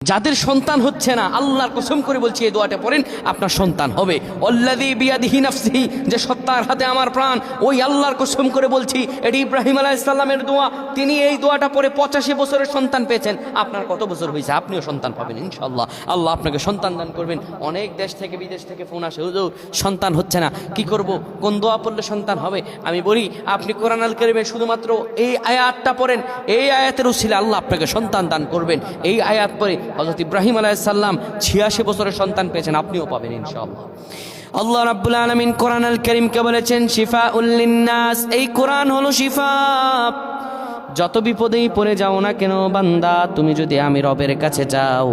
যাদের সন্তান হচ্ছে না আল্লাহর কসম করে বলছি এই দোয়াটা পড়েন আপনার সন্তান হবে। আল্লাযী বিয়াদিহি নাফসিহি, যে সত্তার হাতে আমার প্রাণ, ওই আল্লাহর কসম করে বলছি এটি ইব্রাহিম আলাইহিস সালামের দোয়া। তিনি এই দোয়াটা পড়ে 85 বছরের সন্তান পেয়েছেন। আপনার কত বছর হয়েছে? আপনিও সন্তান পাবেন ইনশাআল্লাহ। আল্লাহ আপনাকে সন্তান দান করবেন। অনেক দেশ থেকে বিদেশ থেকে ফোন আসে, হুজুর সন্তান হচ্ছে না, কি করব, কোন দোয়া পড়লে সন্তান হবে? আমি বলি আপনি কোরআন আল কারীমে শুধুমাত্র এই আয়াতটা পড়েন, এই আয়াতের উসিলে আল্লাহ আপনাকে সন্তান দান করবেন। এই আয়াত পড়ে হযরত ইব্রাহিম আলাইহিস সালাম 86 বছরের সন্তান পেয়েছেন, আপনিও পাবেন ইনশাআল্লাহ। আল্লাহ রাব্বুল আলামিন কোরআন আল কারীমকে বলেছেন শিফাউল লিন্নাস, এই কোরআন হলো শিফা। যত বিপদেই পড়ে যাও না কেন বান্দা, তুমি যদি আমি রবের কাছে যাও,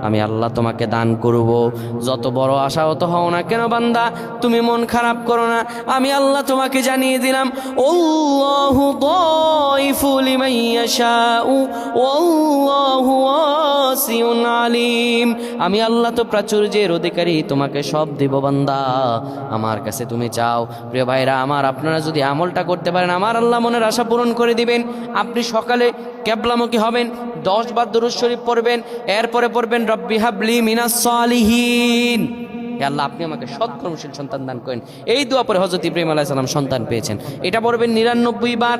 আমি আল্লাহ তোমাকে দান করব। যত বড় আশাহত হও না কেন বান্দা, তুমি মন খারাপ করো না, আমি আল্লাহ তোমাকে জানিয়ে দিলাম আল্লাহু দাইফু লিমান ইয়াশাউ ওয়াল্লাহু ওয়াসিউন আলিম। আমি আল্লাহ তো প্রাচুর্যের অধিকারী, তোমাকে সব দেব বান্দা, আমার কাছে তুমি চাও। প্রিয় ভাইরা আমার, আপনারা যদি আমলটা করতে পারেন আমার আল্লাহ মনের আশা পূরণ করে দিবেন। আপনি সকালে কিবলামুখী হবেন, 10 বার দরুদ শরীফ পড়বেন, এরপরে পড়বেন রব্বি হাবলি মিনাস সালিহিন, হে আল্লাহ আপনি আমাকে সৎকর্মশীল সন্তান দান করেন। এই দোয়া পরে হযরত ইব্রাহিম আলাইহিস সালাম সন্তান পেয়েছেন। এটা পড়বেন 99 বার,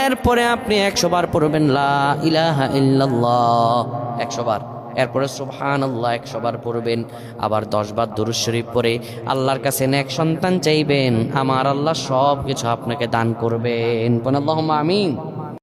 এরপরে আপনি 100 বার পড়বেন লা ইলাহা ইল্লাল্লাহ 100 বার, এরপরে সুবহানাল্লাহ 100 বার পড়বেন, আবার 10 বার দরুদ শরীফ পড়ে আল্লাহর কাছে নেক সন্তান চাইবেন। আমার আল্লাহ সব কিছু আপনাকে দান করবেন। আল্লাহুম্মা আমিন।